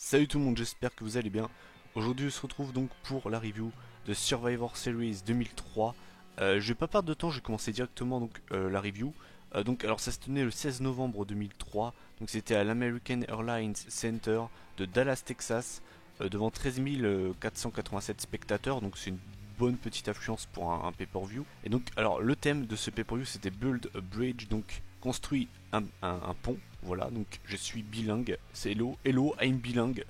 Salut tout le monde, j'espère que vous allez bien. Aujourd'hui on se retrouve donc pour la review de Survivor Series 2003. Je vais pas perdre de temps, je vais commencer directement la review. Alors ça se tenait le 16 novembre 2003, donc c'était à l'American Airlines Center de Dallas, Texas, devant 13 487 spectateurs, donc c'est une bonne petite affluence pour un pay-per-view. Et donc alors le thème de ce pay-per-view c'était Build a Bridge, donc construit un pont. Voilà, donc je suis bilingue, c'est hello, I'm bilingue.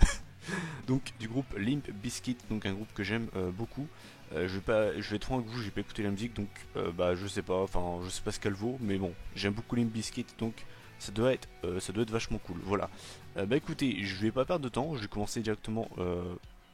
Donc du groupe Limp Bizkit, donc un groupe que j'aime beaucoup. Je vais être franc avec vous, j'ai pas écouté la musique, donc je sais pas, enfin je sais pas ce qu'elle vaut, mais bon, j'aime beaucoup Limp Bizkit, donc ça doit être vachement cool. Voilà. Écoutez, je vais pas perdre de temps, je vais commencer directement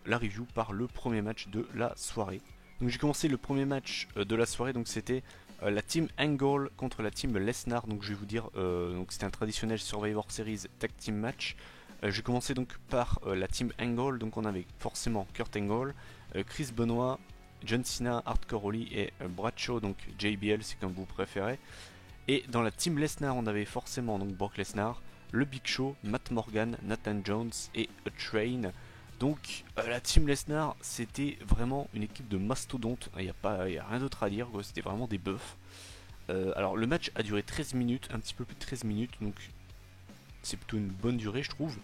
la review par le premier match de la soirée. Donc j'ai commencé le premier match de la soirée, donc c'était la team Angle contre la team Lesnar. Donc je vais vous dire, donc c'était un traditionnel Survivor Series Tag Team Match. Je vais commencer donc par la team Angle. Donc on avait forcément Kurt Angle, Chris Benoit, John Cena, Hardcore Holly et Bradshaw, donc JBL c'est comme vous préférez. Et dans la team Lesnar on avait forcément donc Brock Lesnar, le Big Show, Matt Morgan, Nathan Jones et A Train. Donc la team Lesnar c'était vraiment une équipe de mastodontes, il n'y a rien d'autre à dire, c'était vraiment des buffs. Alors le match a duré 13 minutes, un petit peu plus de 13 minutes, donc c'est plutôt une bonne durée je trouve.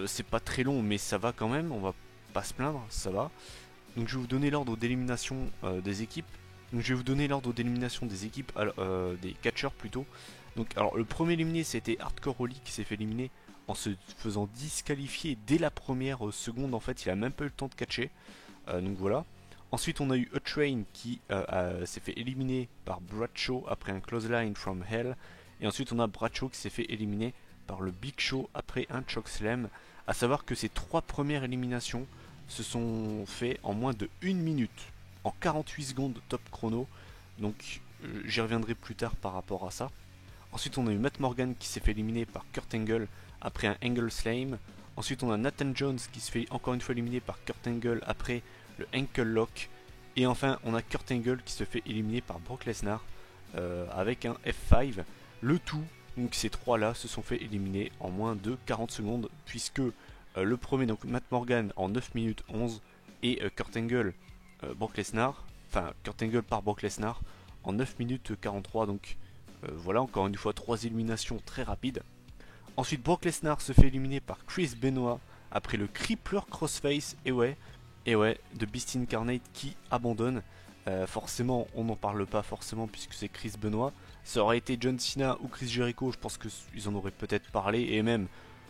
C'est pas très long mais ça va quand même, on va pas se plaindre, ça va. Donc je vais vous donner l'ordre d'élimination des équipes. Donc je vais vous donner l'ordre d'élimination des équipes, des catcheurs plutôt. Donc alors le premier éliminé c'était Hardcore Holly qui s'est fait éliminer en se faisant disqualifier dès la première seconde. En fait il a même pas eu le temps de catcher. Donc voilà. Ensuite on a eu A Train qui s'est fait éliminer par Bradshaw après un close line from hell. Et ensuite on a Bradshaw qui s'est fait éliminer par le Big Show après un chokeslam. A savoir que ces trois premières éliminations se sont faites en moins de 1 minute, en 48 secondes top chrono. Donc j'y reviendrai plus tard par rapport à ça. Ensuite on a eu Matt Morgan qui s'est fait éliminer par Kurt Angle après un Angle Slam. Ensuite on a Nathan Jones qui se fait encore une fois éliminer par Kurt Angle après le Ankle Lock. Et enfin on a Kurt Angle qui se fait éliminer par Brock Lesnar avec un F5. Le tout, donc ces trois là se sont fait éliminer en moins de 40 secondes puisque le premier donc Matt Morgan en 9 minutes 11 et Kurt Angle Brock Lesnar, enfin Kurt Angle par Brock Lesnar en 9 minutes 43. Donc voilà, encore une fois 3 éliminations très rapides. Ensuite Brock Lesnar se fait éliminer par Chris Benoit après le Crippler Crossface. Et ouais, de Beast Incarnate qui abandonne. Forcément on n'en parle pas forcément puisque c'est Chris Benoit. Ça aurait été John Cena ou Chris Jericho, je pense qu'ils en auraient peut-être parlé. Et même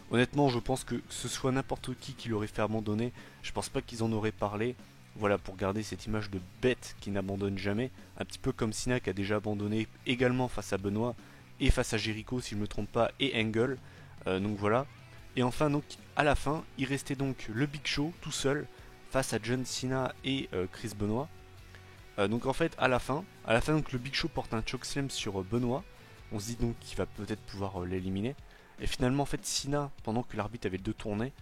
honnêtement je pense que ce soit n'importe qui l'aurait fait abandonner, je pense pas qu'ils en auraient parlé. Voilà, pour garder cette image de bête qui n'abandonne jamais, un petit peu comme Cena qui a déjà abandonné également face à Benoit et face à Jericho si je me trompe pas, et Angle. Donc voilà. Et enfin donc à la fin il restait donc le Big Show tout seul face à John Cena et Chris Benoit. Donc en fait à la fin donc le Big Show porte un chokeslam sur Benoit. On se dit donc qu'il va peut-être pouvoir l'éliminer. Et finalement en fait Cena, pendant que l'arbitre avait le dos tourné,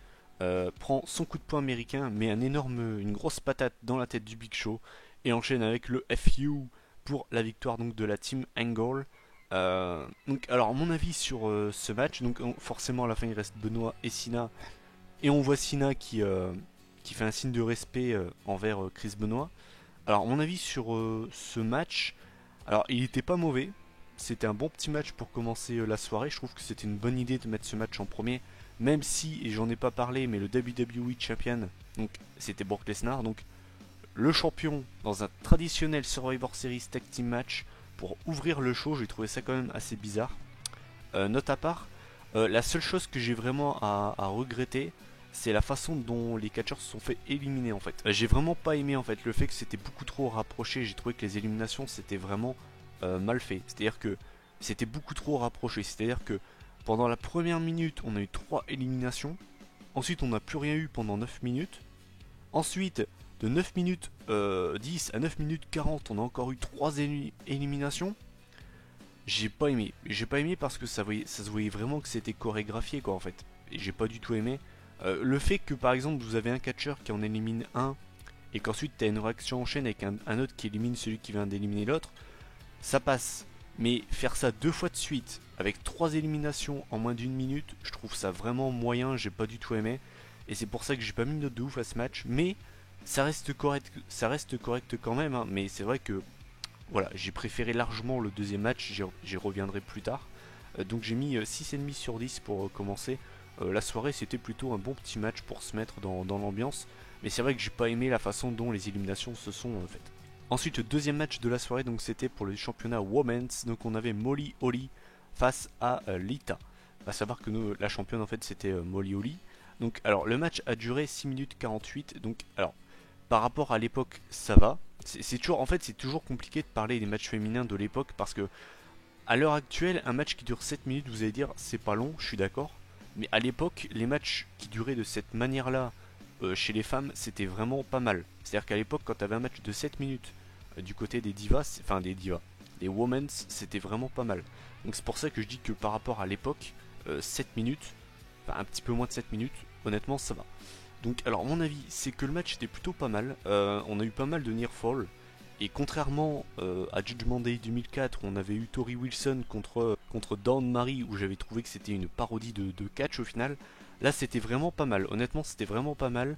prend son coup de poing américain, met une grosse patate dans la tête du Big Show et enchaîne avec le FU pour la victoire donc de la team Angle. Donc alors mon avis sur ce match, donc forcément à la fin il reste Benoit et Cena et on voit Cena qui fait un signe de respect envers Chris Benoit. Alors mon avis sur ce match, alors il était pas mauvais, c'était un bon petit match pour commencer la soirée. Je trouve que c'était une bonne idée de mettre ce match en premier, même si, et j'en ai pas parlé, mais le WWE Champion, donc c'était Brock Lesnar, donc le champion dans un traditionnel Survivor Series Tag Team Match pour ouvrir le show. J'ai trouvé ça quand même assez bizarre. Note à part, la seule chose que j'ai vraiment à regretter, c'est la façon dont les catcheurs se sont fait éliminer en fait. J'ai vraiment pas aimé en fait le fait que c'était beaucoup trop rapproché. J'ai trouvé que les éliminations c'était vraiment mal fait. C'est-à-dire que c'était beaucoup trop rapproché. C'est-à-dire que pendant la première minute, on a eu 3 éliminations. Ensuite, on n'a plus rien eu pendant 9 minutes. Ensuite, de 9 minutes 10 à 9 minutes 40, on a encore eu 3 éliminations. J'ai pas aimé. J'ai pas aimé parce que ça se voyait vraiment que c'était chorégraphié quoi en fait. Et j'ai pas du tout aimé. Le fait que par exemple vous avez un catcheur qui en élimine un et qu'ensuite tu as une réaction en chaîne avec un autre qui élimine celui qui vient d'éliminer l'autre, ça passe. Mais faire ça 2 fois de suite avec 3 éliminations en moins d'1 minute, je trouve ça vraiment moyen, j'ai pas du tout aimé. et c'est pour ça que j'ai pas mis une note de ouf à ce match, mais ça reste correct quand même, hein, mais c'est vrai que voilà, j'ai préféré largement le deuxième match, j'y reviendrai plus tard. Donc j'ai mis 6,5 sur 10 pour commencer. La soirée, c'était plutôt un bon petit match pour se mettre dans l'ambiance, mais c'est vrai que j'ai pas aimé la façon dont les éliminations se sont faites. Ensuite, le deuxième match de la soirée, donc c'était pour le championnat Women's, donc on avait Molly Holly face à Lita. À savoir que la championne en fait c'était Molly Holly. Donc alors le match a duré 6 minutes 48, donc alors par rapport à l'époque ça va. C'est toujours, en fait c'est toujours compliqué de parler des matchs féminins de l'époque parce que à l'heure actuelle un match qui dure 7 minutes vous allez dire c'est pas long, je suis d'accord. Mais à l'époque les matchs qui duraient de cette manière là chez les femmes c'était vraiment pas mal. C'est à dire qu'à l'époque quand tu avais un match de 7 minutes du côté des divas, enfin des divas, des women's c'était vraiment pas mal. Donc c'est pour ça que je dis que par rapport à l'époque 7 minutes, enfin un petit peu moins de 7 minutes, honnêtement ça va. Donc alors mon avis c'est que le match était plutôt pas mal, on a eu pas mal de near fall, et contrairement à Judgment Day 2004 où on avait eu Tori Wilson contre Dawn Marie où j'avais trouvé que c'était une parodie de catch au final, là c'était vraiment pas mal, honnêtement c'était vraiment pas mal,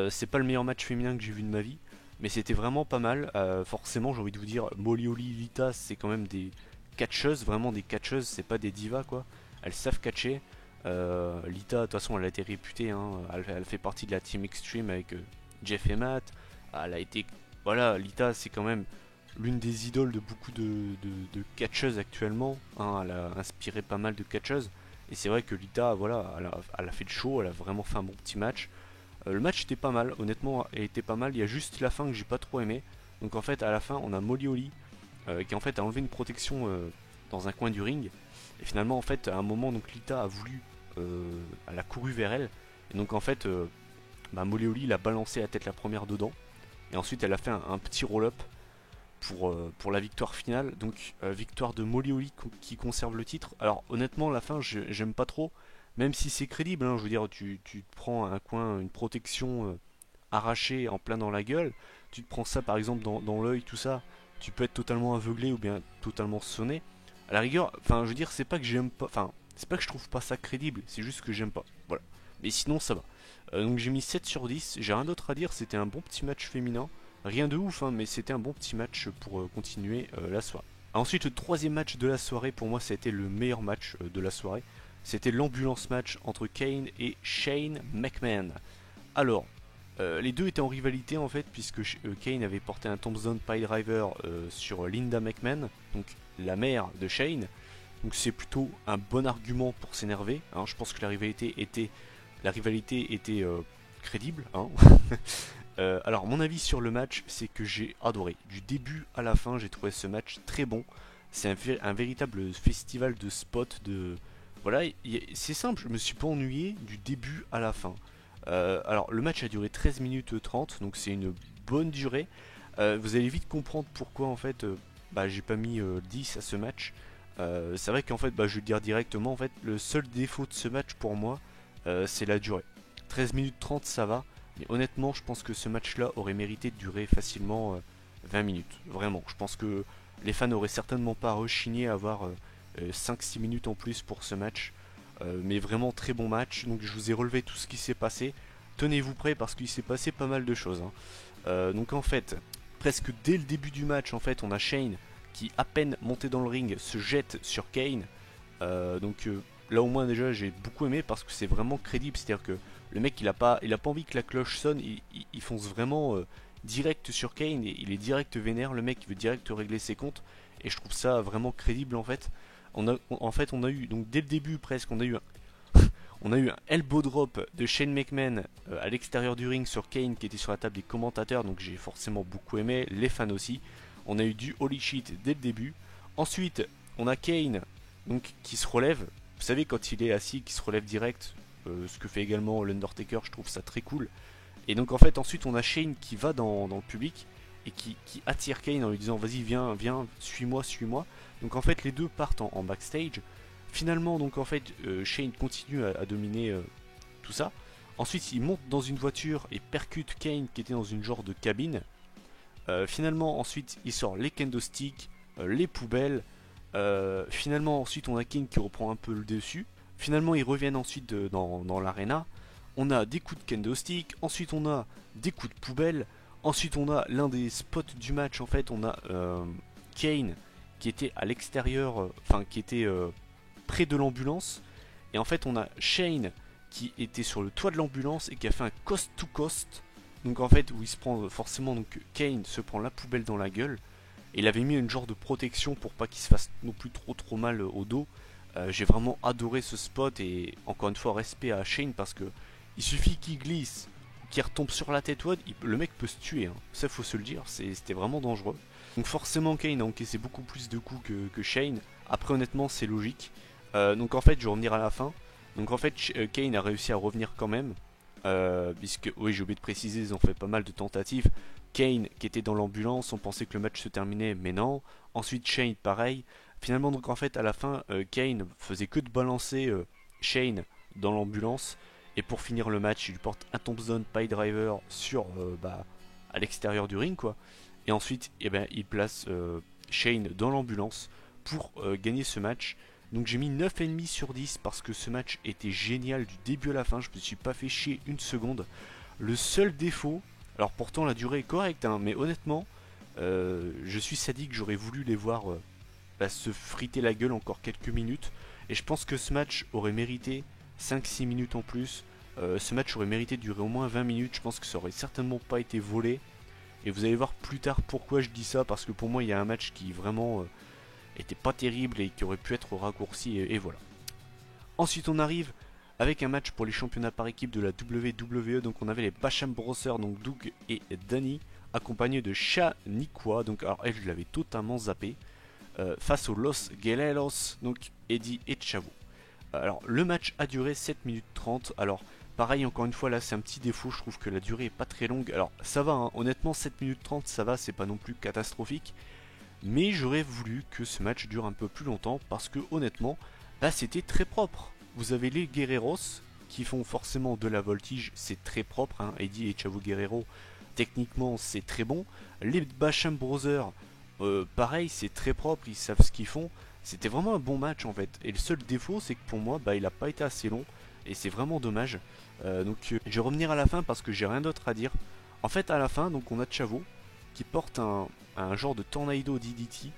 c'est pas le meilleur match féminin que j'ai vu de ma vie, mais c'était vraiment pas mal, forcément j'ai envie de vous dire, Molly Holly, Lita c'est quand même des catcheuses, vraiment des catcheuses, c'est pas des divas quoi, elles savent catcher. Lita, de toute façon, elle a été réputée, hein, elle fait partie de la Team Extreme avec Jeff et Matt. Elle a été, voilà, Lita, c'est quand même l'une des idoles de beaucoup de catcheuses actuellement. Hein, elle a inspiré pas mal de catcheuses. Et c'est vrai que Lita, voilà, elle a fait le show, elle a vraiment fait un bon petit match. Le match était pas mal, honnêtement, il était pas mal. Il y a juste la fin que j'ai pas trop aimé. Donc en fait, à la fin, on a Molly Holly qui en fait a enlevé une protection dans un coin du ring. Et finalement, en fait, à un moment, donc Lita a voulu, elle a couru vers elle. Et donc en fait, Molly Holly l'a balancé la tête la première dedans. Et ensuite, elle a fait un petit roll-up pour la victoire finale. Donc victoire de Molly Holly qui conserve le titre. Alors honnêtement, la fin, j'aime pas trop. Même si c'est crédible, hein, je veux dire, tu te prends un coin, une protection arrachée en plein dans la gueule. Tu te prends ça par exemple dans l'œil, tout ça. Tu peux être totalement aveuglé ou bien totalement sonné. À la rigueur, enfin, je veux dire, c'est pas que j'aime pas, enfin, c'est pas que je trouve pas ça crédible, c'est juste que j'aime pas. Voilà. Mais sinon, ça va. Donc j'ai mis 7 sur 10, j'ai rien d'autre à dire, c'était un bon petit match féminin. Rien de ouf, hein, mais c'était un bon petit match pour continuer la soirée. Ensuite, le troisième match de la soirée, pour moi, ça a été le meilleur match de la soirée. C'était l'ambulance match entre Kane et Shane McMahon. Alors, les deux étaient en rivalité en fait, puisque Kane avait porté un Tombstone Piledriver sur Linda McMahon, donc la mère de Shane. Donc c'est plutôt un bon argument pour s'énerver. Hein. Je pense que la rivalité était crédible. Hein. Alors mon avis sur le match, c'est que j'ai adoré. Du début à la fin, j'ai trouvé ce match très bon. C'est un véritable festival de spots. Voilà, c'est simple, je me suis pas ennuyé du début à la fin. Alors le match a duré 13 minutes 30, donc c'est une bonne durée. Vous allez vite comprendre pourquoi en fait j'ai pas mis 10 à ce match. C'est vrai qu'en fait je vais le dire directement, en fait le seul défaut de ce match pour moi c'est la durée. 13 minutes 30 ça va, mais honnêtement je pense que ce match là aurait mérité de durer facilement 20 minutes. Vraiment, je pense que les fans n'auraient certainement pas rechigné à avoir 5-6 minutes en plus pour ce match. Mais vraiment très bon match. Donc je vous ai relevé tout ce qui s'est passé. Tenez-vous prêts parce qu'il s'est passé pas mal de choses. Hein. Donc en fait, presque dès le début du match, en fait, on a Shane qui, à peine monté dans le ring, se jette sur Kane. Là au moins déjà j'ai beaucoup aimé parce que c'est vraiment crédible. C'est-à-dire que le mec il a pas envie que la cloche sonne. Il fonce vraiment direct sur Kane et il est direct vénère. Le mec il veut direct régler ses comptes. Et je trouve ça vraiment crédible en fait. On a eu, donc dès le début presque, on a eu un elbow drop de Shane McMahon à l'extérieur du ring sur Kane qui était sur la table des commentateurs, donc j'ai forcément beaucoup aimé, les fans aussi. On a eu du holy shit dès le début. Ensuite, on a Kane donc, qui se relève. Vous savez, quand il est assis, qui se relève direct, ce que fait également l'Undertaker, je trouve ça très cool. Et donc en fait, ensuite, on a Shane qui va dans le public et qui attire Kane en lui disant vas-y viens, suis-moi. Donc en fait les deux partent en backstage. Finalement donc en fait Shane continue à dominer tout ça. Ensuite il monte dans une voiture et percute Kane qui était dans une genre de cabine. Finalement ensuite il sort les kendo sticks, les poubelles. Finalement ensuite on a Kane qui reprend un peu le dessus. Finalement ils reviennent ensuite dans l'arena. on a des coups de kendo stick, ensuite on a des coups de poubelle, ensuite on a l'un des spots du match, en fait on a Kane qui était à l'extérieur, enfin qui était près de l'ambulance, et en fait on a Shane qui était sur le toit de l'ambulance et qui a fait un coast to coast, donc en fait où il se prend forcément, donc Kane se prend la poubelle dans la gueule, et il avait mis une genre de protection pour pas qu'il se fasse non plus trop mal au dos. J'ai vraiment adoré ce spot, et encore une fois respect à Shane parce que il suffit qu'il glisse, qu'il retombe sur la tête, le mec peut se tuer, hein. Ça faut se le dire, c'était vraiment dangereux. Donc forcément Kane a encaissé beaucoup plus de coups que Shane. Après honnêtement c'est logique. Donc en fait je vais revenir à la fin. Donc en fait Kane a réussi à revenir quand même. Puisque, oui j'ai oublié de préciser, ils ont fait pas mal de tentatives. Kane qui était dans l'ambulance, on pensait que le match se terminait mais non. Ensuite Shane pareil. Finalement donc en fait à la fin Kane faisait que de balancer Shane dans l'ambulance. Et pour finir le match il lui porte un tombstone pile driver sur à l'extérieur du ring quoi. Et ensuite eh ben, il place Shane dans l'ambulance pour gagner ce match. Donc j'ai mis 9,5 sur 10 parce que ce match était génial du début à la fin, je me suis pas fait chier une seconde. Le seul défaut, alors pourtant la durée est correcte hein, mais honnêtement je suis sadique, j'aurais voulu les voir se friter la gueule encore quelques minutes. Et je pense que ce match aurait mérité 5-6 minutes en plus. Ce match aurait mérité de durer au moins 20 minutes, je pense que ça aurait certainement pas été volé. Et vous allez voir plus tard pourquoi je dis ça, parce que pour moi il y a un match qui vraiment était pas terrible et qui aurait pu être raccourci, et voilà. Ensuite on arrive avec un match pour les championnats par équipe de la WWE. Donc on avait les Basham Brothers, donc Doug et Danny, accompagnés de Shaniqua, donc alors elle je l'avais totalement zappé, face aux Los Guerreros, donc Eddie et Chavo. Alors le match a duré 7 minutes 30. Alors pareil encore une fois là c'est un petit défaut, je trouve que la durée est pas très longue. Alors ça va hein, honnêtement 7 minutes 30 ça va, c'est pas non plus catastrophique. Mais j'aurais voulu que ce match dure un peu plus longtemps parce que honnêtement c'était très propre. Vous avez les Guerreros qui font forcément de la voltige, c'est très propre hein. Eddie et Chavo Guerrero techniquement c'est très bon. Les Basham Brothers pareil c'est très propre, ils savent ce qu'ils font. C'était vraiment un bon match en fait. Et le seul défaut c'est que pour moi il a pas été assez long. Et c'est vraiment dommage. Je vais revenir à la fin parce que j'ai rien d'autre à dire. En fait à la fin donc on a Chavo qui porte un genre de tornado DDT.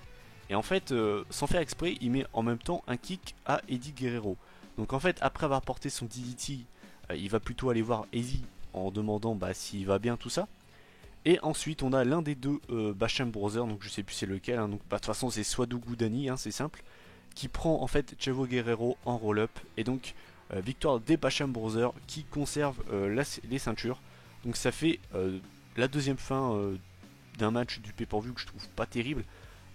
Et en fait sans faire exprès il met en même temps un kick à Eddie Guerrero. Donc en fait après avoir porté son DDT il va plutôt aller voir Eddie en demandant s'il va bien tout ça. Et ensuite on a l'un des deux Basham Brothers, donc je sais plus c'est lequel, hein, donc de toute façon c'est soit Doug ou Danny, hein, c'est simple, qui prend en fait Chavo Guerrero en roll-up, et donc victoire des Basham Brothers qui conservent les ceintures. Donc ça fait la deuxième fin d'un match du pay-per-view que je trouve pas terrible.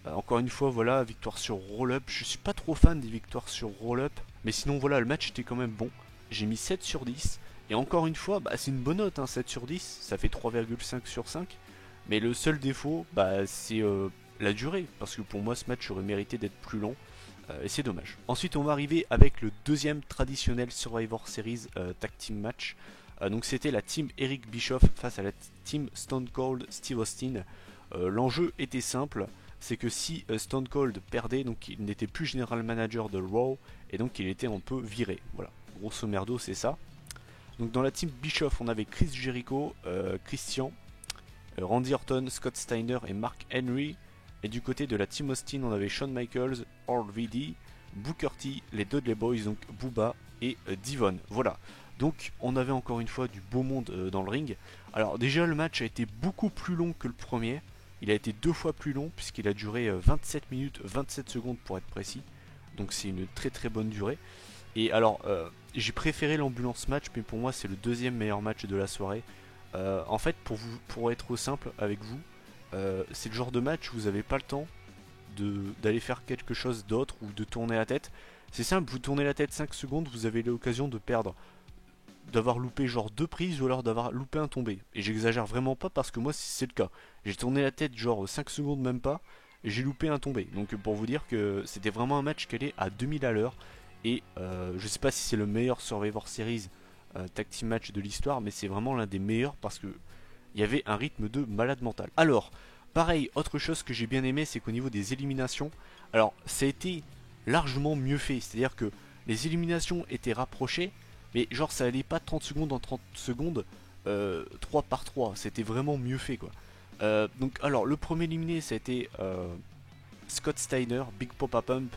Encore une fois voilà, victoire sur roll-up, je suis pas trop fan des victoires sur roll-up, mais sinon voilà le match était quand même bon, j'ai mis 7 sur 10. Et encore une fois, c'est une bonne note, hein, 7 sur 10, ça fait 3,5 sur 5. Mais le seul défaut, c'est la durée, parce que pour moi ce match aurait mérité d'être plus long, et c'est dommage. Ensuite on va arriver avec le deuxième traditionnel Survivor Series Tag Team Match. Donc c'était la team Eric Bischoff face à la team Stone Cold Steve Austin. L'enjeu était simple, c'est que si Stone Cold perdait, donc il n'était plus général manager de Raw, et donc il était un peu viré. Voilà, grosso merdo c'est ça. Donc dans la team Bischoff, on avait Chris Jericho, Christian, Randy Orton, Scott Steiner et Mark Henry. Et du côté de la team Austin, on avait Shawn Michaels, RVD, Booker T, les Dudley Boys, donc Booba et Devon. Voilà. Donc on avait encore une fois du beau monde dans le ring. Alors déjà le match a été beaucoup plus long que le premier. Il a été 2 fois plus long puisqu'il a duré 27 minutes 27 secondes pour être précis. Donc c'est une très très bonne durée. Et alors, j'ai préféré l'ambulance match, mais pour moi c'est le deuxième meilleur match de la soirée. En fait, pour être simple avec vous, c'est le genre de match où vous n'avez pas le temps d'aller faire quelque chose d'autre ou de tourner la tête. C'est simple, vous tournez la tête 5 secondes, vous avez l'occasion de perdre, d'avoir loupé genre 2 prises ou alors d'avoir loupé un tombé. Et j'exagère vraiment pas parce que moi c'est le cas. J'ai tourné la tête genre 5 secondes même pas, et j'ai loupé un tombé. Donc pour vous dire que c'était vraiment un match qui allait à 2000 à l'heure. Et je sais pas si c'est le meilleur Survivor Series Tag Team Match de l'histoire, mais c'est vraiment l'un des meilleurs parce que il y avait un rythme de malade mental. Alors, pareil, autre chose que j'ai bien aimé, c'est qu'au niveau des éliminations, alors ça a été largement mieux fait, c'est-à-dire que les éliminations étaient rapprochées, mais genre ça allait pas 30 secondes en 30 secondes, 3 par 3, c'était vraiment mieux fait quoi. Donc alors le premier éliminé ça a été Scott Steiner, Big Papa Pump,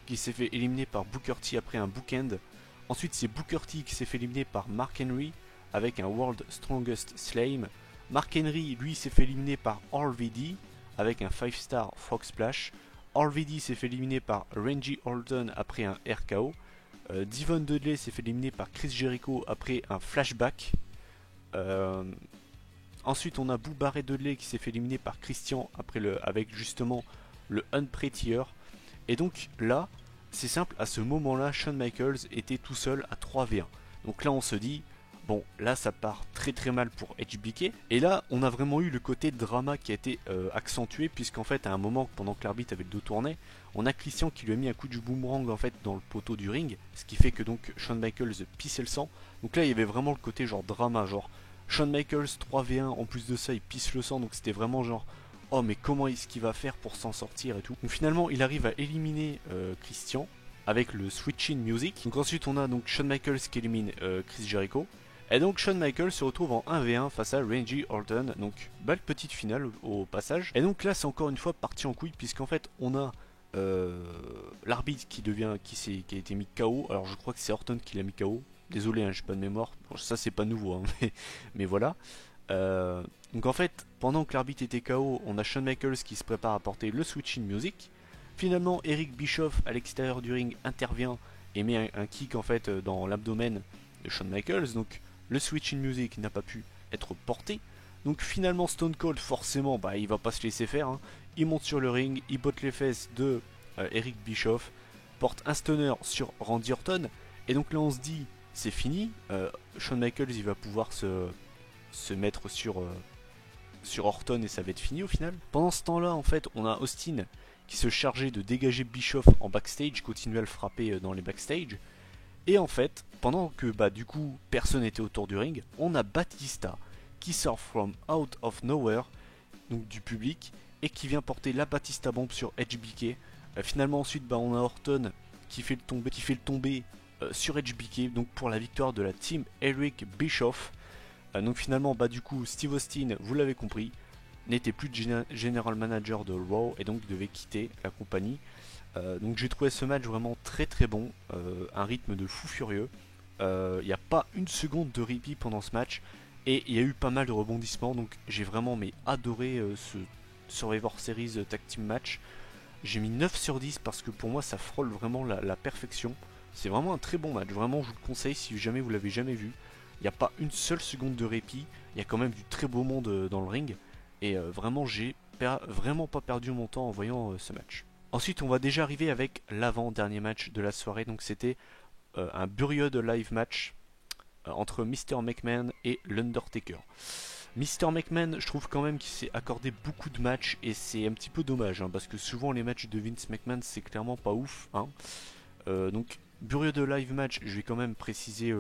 qui s'est fait éliminer par Booker T après un bookend. Ensuite c'est Booker T qui s'est fait éliminer par Mark Henry avec un World Strongest Slam. Mark Henry lui s'est fait éliminer par RVD avec un 5-star Frog Splash. RVD s'est fait éliminer par Randy Orton après un RKO. Devon Dudley s'est fait éliminer par Chris Jericho après un flashback. Ensuite on a Boo Barrett Dudley qui s'est fait éliminer par Christian après avec justement le Unprettier. Et donc là, c'est simple, à ce moment-là, Shawn Michaels était tout seul à 3v1. Donc là on se dit, bon là ça part très très mal pour HBK. Et là on a vraiment eu le côté drama qui a été accentué, puisqu'en fait à un moment pendant que l'arbitre avait le dos tourné, on a Christian qui lui a mis un coup du boomerang en fait dans le poteau du ring, ce qui fait que donc Shawn Michaels pissait le sang. Donc là il y avait vraiment le côté genre drama, genre Shawn Michaels 3v1, en plus de ça il pisse le sang, donc c'était vraiment genre oh mais comment est-ce qu'il va faire pour s'en sortir et tout. Donc finalement il arrive à éliminer Christian avec le Switch In Music. Donc ensuite on a donc Shawn Michaels qui élimine Chris Jericho. Et donc Shawn Michaels se retrouve en 1v1 face à Randy Orton. Donc belle petite finale au passage. Et donc là c'est encore une fois parti en couille, puisqu'en fait on a l'arbitre qui a été mis KO. Alors je crois que c'est Orton qui l'a mis KO. Désolé, hein, j'ai pas de mémoire. Bon, ça c'est pas nouveau, hein, mais voilà. Donc en fait, pendant que l'arbitre était KO, on a Shawn Michaels qui se prépare à porter le Switch In Music. Finalement, Eric Bischoff à l'extérieur du ring intervient et met un kick en fait dans l'abdomen de Shawn Michaels. Donc le Switch In Music n'a pas pu être porté. Donc finalement Stone Cold forcément il va pas se laisser faire, hein. Il monte sur le ring, il botte les fesses de Eric Bischoff, porte un stunner sur Randy Orton. Et donc là on se dit c'est fini, Shawn Michaels il va pouvoir se mettre sur Orton et ça va être fini au final. Pendant ce temps là en fait on a Austin qui se chargeait de dégager Bischoff en backstage, continuait à le frapper dans les backstage. Et en fait, pendant que du coup personne n'était autour du ring, on a Batista qui sort from out of nowhere, donc du public, et qui vient porter la Batista Bomb sur HBK. Finalement ensuite on a Orton qui fait le tomber sur HBK, donc pour la victoire de la team Eric Bischoff. Donc finalement du coup Steve Austin, vous l'avez compris, n'était plus de general manager de Raw et donc devait quitter la compagnie. Donc j'ai trouvé ce match vraiment très très bon, un rythme de fou furieux. Il n'y a pas une seconde de répit pendant ce match et il y a eu pas mal de rebondissements, donc j'ai vraiment adoré ce Survivor Series Tag Team Match. J'ai mis 9 sur 10 parce que pour moi ça frôle vraiment la perfection. C'est vraiment un très bon match, vraiment je vous le conseille si jamais vous l'avez jamais vu. Il n'y a pas une seule seconde de répit, il y a quand même du très beau monde dans le ring. Et vraiment j'ai vraiment pas perdu mon temps en voyant ce match. Ensuite on va déjà arriver avec l'avant-dernier match de la soirée. Donc c'était un Buried Live match entre Mr. McMahon et l'Undertaker. Mr. McMahon, je trouve quand même qu'il s'est accordé beaucoup de matchs et c'est un petit peu dommage, hein, parce que souvent les matchs de Vince McMahon c'est clairement pas ouf, hein. Donc Buried Live match, je vais quand même préciser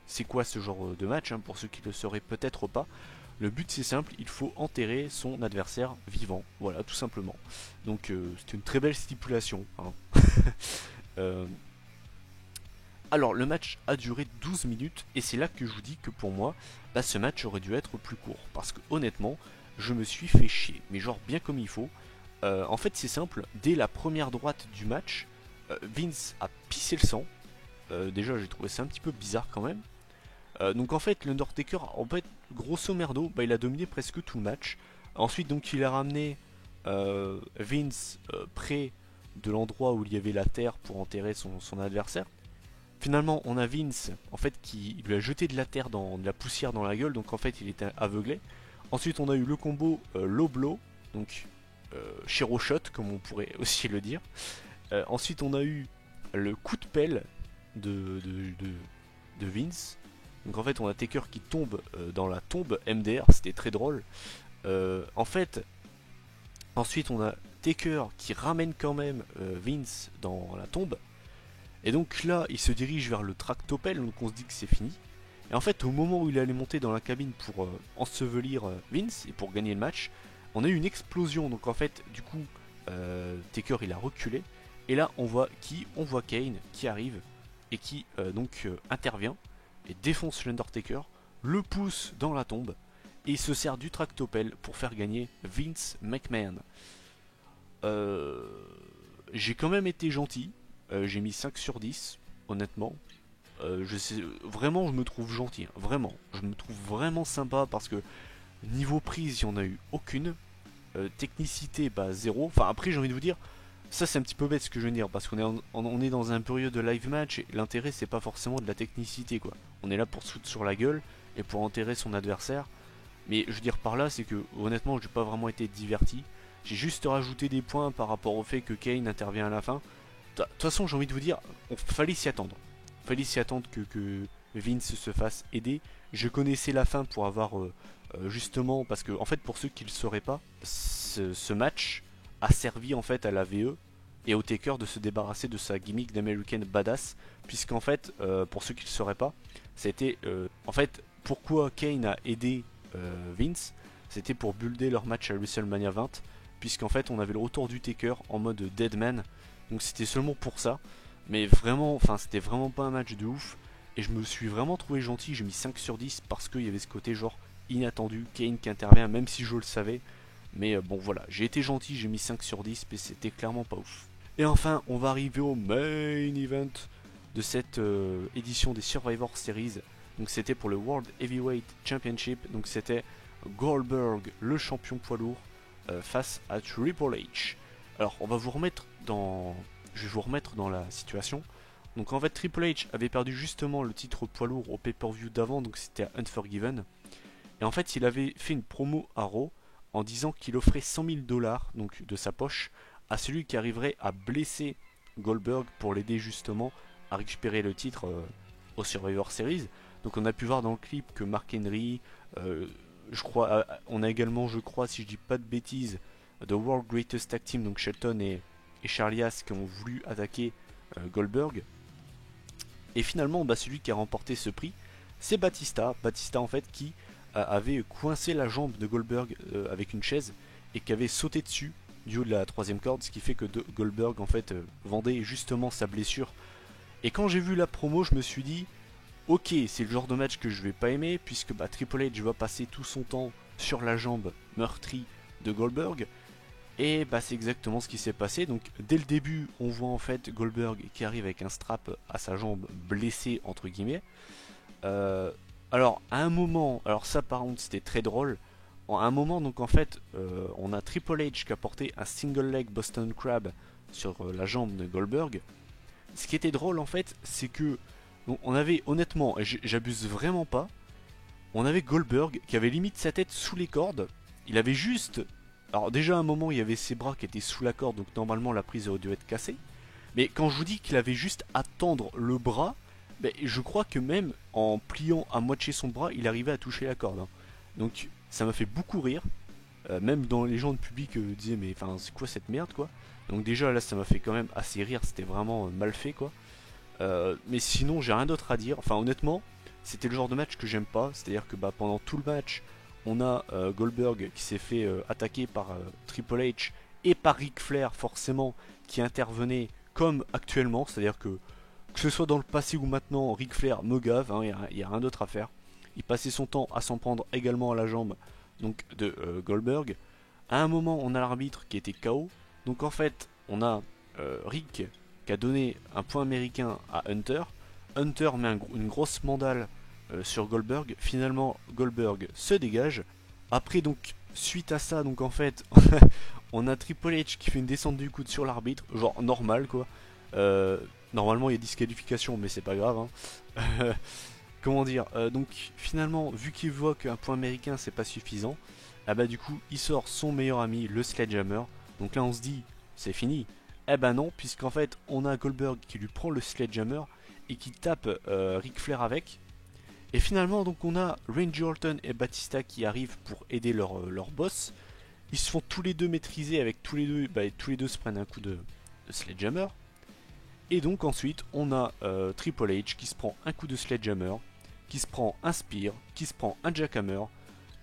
c'est quoi ce genre de match, hein, pour ceux qui le sauraient peut-être pas. Le but c'est simple, il faut enterrer son adversaire vivant, voilà tout simplement. Donc c'est une très belle stipulation, hein. Alors le match a duré 12 minutes et c'est là que je vous dis que pour moi ce match aurait dû être plus court, parce que honnêtement je me suis fait chier, mais genre bien comme il faut. En fait c'est simple, dès la première droite du match, Vince a pissé le sang. Déjà j'ai trouvé ça un petit peu bizarre quand même. Donc en fait l'Undertaker, en fait grosso merdo, il a dominé presque tout le match. Ensuite donc il a ramené Vince près de l'endroit où il y avait la terre pour enterrer son adversaire. Finalement on a Vince en fait qui lui a jeté de la terre, de la poussière dans la gueule, donc en fait il était aveuglé. Ensuite on a eu le combo low blow, donc Shiro shot comme on pourrait aussi le dire. Ensuite on a eu le coup de pelle de Vince. Donc en fait on a Taker qui tombe dans la tombe MDR, c'était très drôle. En fait ensuite on a Taker qui ramène quand même Vince dans la tombe. Et donc là il se dirige vers le tractopelle, donc on se dit que c'est fini. Et en fait au moment où il allait monter dans la cabine pour ensevelir Vince et pour gagner le match, on a eu une explosion. Donc en fait du coup Taker il a reculé. Et là on voit Kane qui arrive et qui intervient et défonce l'Undertaker, le pousse dans la tombe et se sert du tractopelle pour faire gagner Vince McMahon. J'ai quand même été gentil, j'ai mis 5 sur 10, honnêtement. Vraiment, je me trouve gentil, hein, vraiment. Je me trouve vraiment sympa parce que niveau prise, il n'y en a eu aucune. Technicité, bah zéro. Enfin, après, j'ai envie de vous dire, ça c'est un petit peu bête ce que je veux dire parce on est dans un période de live match et l'intérêt c'est pas forcément de la technicité quoi. On est là pour se foutre sur la gueule et pour enterrer son adversaire. Mais je veux dire par là, c'est que honnêtement, j'ai pas vraiment été diverti. J'ai juste rajouté des points par rapport au fait que Kane intervient à la fin. De toute façon, j'ai envie de vous dire, fallait s'y attendre. Fallait s'y attendre que Vince se fasse aider. Je connaissais la fin pour avoir justement, parce que en fait, pour ceux qui ne le sauraient pas, ce match a servi en fait à la VE et au Taker de se débarrasser de sa gimmick d'American Badass, puisqu'en fait, pour ceux qui ne le sauraient pas, c'était en fait pourquoi Kane a aidé Vince, c'était pour builder leur match à WrestleMania 20, puisqu'en fait on avait le retour du Taker en mode Deadman, donc c'était seulement pour ça, mais vraiment, enfin c'était vraiment pas un match de ouf, et je me suis vraiment trouvé gentil, j'ai mis 5 sur 10 parce qu'il y avait ce côté genre inattendu, Kane qui intervient même si je le savais, mais bon voilà, j'ai été gentil, j'ai mis 5 sur 10, mais c'était clairement pas ouf. Et enfin, on va arriver au main event de cette édition des Survivor Series. Donc c'était pour le World Heavyweight Championship. Donc c'était Goldberg, le champion poids lourd, face à Triple H. Alors on va vous remettre dans, je vais vous remettre dans la situation. Donc en fait Triple H avait perdu justement le titre poids lourd au pay-per-view d'avant, donc c'était à Unforgiven. Et en fait il avait fait une promo à Raw en disant qu'il offrait 100 000 dollars donc de sa poche à celui qui arriverait à blesser Goldberg pour l'aider justement à récupérer le titre au Survivor Series. Donc on a pu voir dans le clip que Mark Henry, je crois, on a également, je crois, si je dis pas de bêtises, The World Greatest Tag Team, donc Shelton et Charlie Haas qui ont voulu attaquer Goldberg. Et finalement, bah, celui qui a remporté ce prix, c'est Batista. Batista en fait qui avait coincé la jambe de Goldberg avec une chaise et qui avait sauté dessus du haut de la troisième corde, ce qui fait que Goldberg en fait vendait justement sa blessure. Et quand j'ai vu la promo, je me suis dit ok, c'est le genre de match que je vais pas aimer puisque bah, Triple H va passer tout son temps sur la jambe meurtrie de Goldberg. Et bah c'est exactement ce qui s'est passé. Donc dès le début, on voit en fait Goldberg qui arrive avec un strap à sa jambe blessée entre guillemets. Alors à un moment, alors ça par contre c'était très drôle. À un moment donc en fait, on a Triple H qui a porté un single leg Boston Crab sur la jambe de Goldberg. Ce qui était drôle en fait, c'est que donc, on avait honnêtement, et j'abuse vraiment pas, on avait Goldberg qui avait limite sa tête sous les cordes. Il avait juste, alors déjà à un moment il y avait ses bras qui étaient sous la corde, donc normalement la prise aurait dû être cassée. Mais quand je vous dis qu'il avait juste à tendre le bras, ben, je crois que même en pliant à moitié son bras, il arrivait à toucher la corde. Hein. Donc ça m'a fait beaucoup rire. Même dans les gens de public disaient mais enfin c'est quoi cette merde quoi. Donc déjà là ça m'a fait quand même assez rire, c'était vraiment mal fait quoi. Mais sinon j'ai rien d'autre à dire. Enfin honnêtement c'était le genre de match que j'aime pas. C'est à dire que bah, pendant tout le match on a Goldberg qui s'est fait attaquer par Triple H et par Ric Flair forcément qui intervenait comme actuellement. C'est à dire que ce soit dans le passé ou maintenant Ric Flair me gave, il n'y a rien d'autre à faire. Il passait son temps à s'en prendre également à la jambe donc, de Goldberg. À un moment on a l'arbitre qui était KO. Donc en fait on a Rick qui a donné un point américain à Hunter. Hunter met une grosse mandale sur Goldberg. Finalement, Goldberg se dégage. Après, donc, suite à ça, donc en fait, on a Triple H qui fait une descente du coude sur l'arbitre, genre normal quoi. Normalement, il y a disqualification, mais c'est pas grave. Hein. Comment dire donc, finalement, vu qu'il voit qu'un point américain c'est pas suffisant, ah bah du coup, il sort son meilleur ami, le Sledgehammer. Donc là, on se dit, c'est fini. Eh ben non, puisqu'en fait on a Goldberg qui lui prend le Sledgehammer et qui tape Ric Flair avec. Et finalement donc on a Randy Orton et Batista qui arrivent pour aider leur boss. Ils se font tous les deux maîtriser avec tous les deux se prennent un coup de Sledgehammer. Et donc ensuite on a Triple H qui se prend un coup de Sledgehammer, qui se prend un Spear, qui se prend un Jackhammer.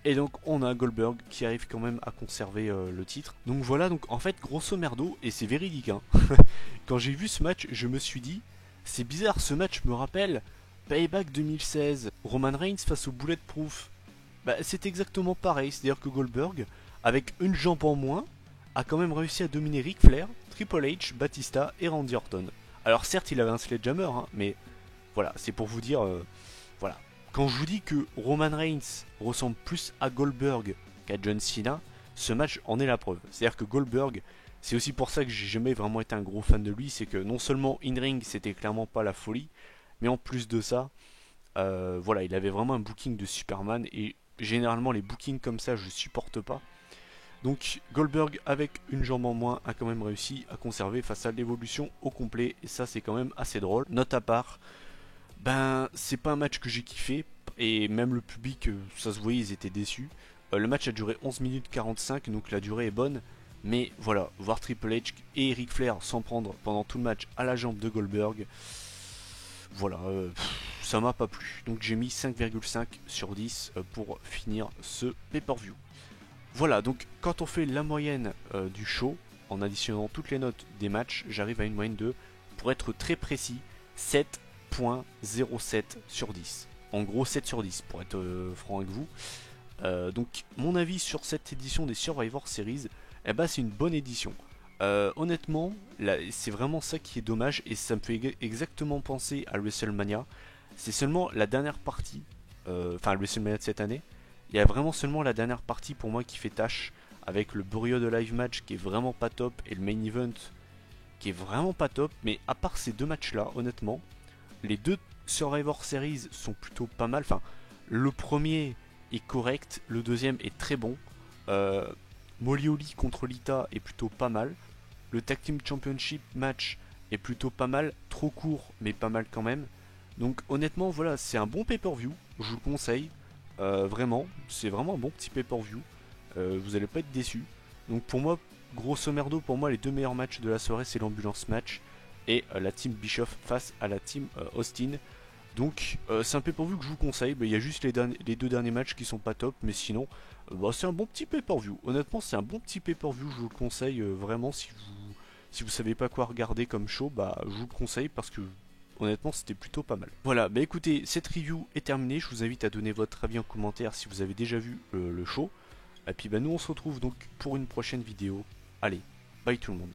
Et donc on a Goldberg qui arrive quand même à conserver le titre. Donc voilà, donc en fait grosso merdo, et c'est véridique hein, quand j'ai vu ce match je me suis dit C'est bizarre, ce match me rappelle Payback 2016, Roman Reigns face au Bulletproof. Bah, c'est exactement pareil, c'est-à-dire que Goldberg, avec une jambe en moins, a quand même réussi à dominer Ric Flair, Triple H, Batista et Randy Orton. Alors certes, il avait un sledgehammer, hein, mais voilà, c'est pour vous dire, voilà. Quand je vous dis que Roman Reigns ressemble plus à Goldberg qu'à John Cena, ce match en est la preuve. C'est-à-dire que Goldberg, c'est aussi pour ça que j'ai jamais vraiment été un gros fan de lui, c'est que non seulement in-ring c'était clairement pas la folie, mais en plus de ça, voilà, il avait vraiment un booking de Superman et généralement les bookings comme ça je supporte pas. Donc Goldberg avec une jambe en moins a quand même réussi à conserver face à l'évolution au complet et ça c'est quand même assez drôle. Note à part, ben c'est pas un match que j'ai kiffé et même le public, ça se voyait, ils étaient déçus. Le match a duré 11 minutes 45 donc la durée est bonne. Mais voilà, voir Triple H et Ric Flair s'en prendre pendant tout le match à la jambe de Goldberg, voilà, ça m'a pas plu. Donc j'ai mis 5,5 sur 10 pour finir ce pay-per-view. Voilà, donc quand on fait la moyenne du show, en additionnant toutes les notes des matchs, j'arrive à une moyenne de, pour être très précis, 7,07 sur 10. En gros 7 sur 10 pour être franc avec vous. Donc mon avis sur cette édition des Survivor Series, eh ben, c'est une bonne édition. Honnêtement, c'est vraiment ça qui est dommage et ça me fait exactement penser à WrestleMania. C'est seulement la dernière partie, enfin WrestleMania de cette année, il y a vraiment seulement la dernière partie pour moi qui fait tâche, avec le Burio de Live Match qui est vraiment pas top et le Main Event qui est vraiment pas top. Mais à part ces deux matchs là, honnêtement, les deux Survivor Series sont plutôt pas mal. Enfin, le premier est correct, le deuxième est très bon. Molly Holly contre Lita est plutôt pas mal. Le Tag Team Championship match est plutôt pas mal, trop court mais pas mal quand même. Donc honnêtement voilà, c'est un bon pay-per-view, je vous le conseille. Vraiment, c'est vraiment un bon petit pay-per-view. Vous allez pas être déçus. Donc pour moi, grosso merdo, pour moi les deux meilleurs matchs de la soirée c'est l'ambulance match et la team Bischoff face à la team Austin. Donc c'est un pay-per-view que je vous conseille. Il y a juste les deux derniers matchs qui sont pas top, mais sinon c'est un bon petit pay-per-view. Honnêtement c'est un bon petit pay-per-view, je vous le conseille vraiment si vous savez pas quoi regarder comme show, je vous le conseille parce que honnêtement c'était plutôt pas mal. Voilà, écoutez, cette review est terminée, je vous invite à donner votre avis en commentaire si vous avez déjà vu le show. Et puis nous on se retrouve donc pour une prochaine vidéo. Allez, bye tout le monde.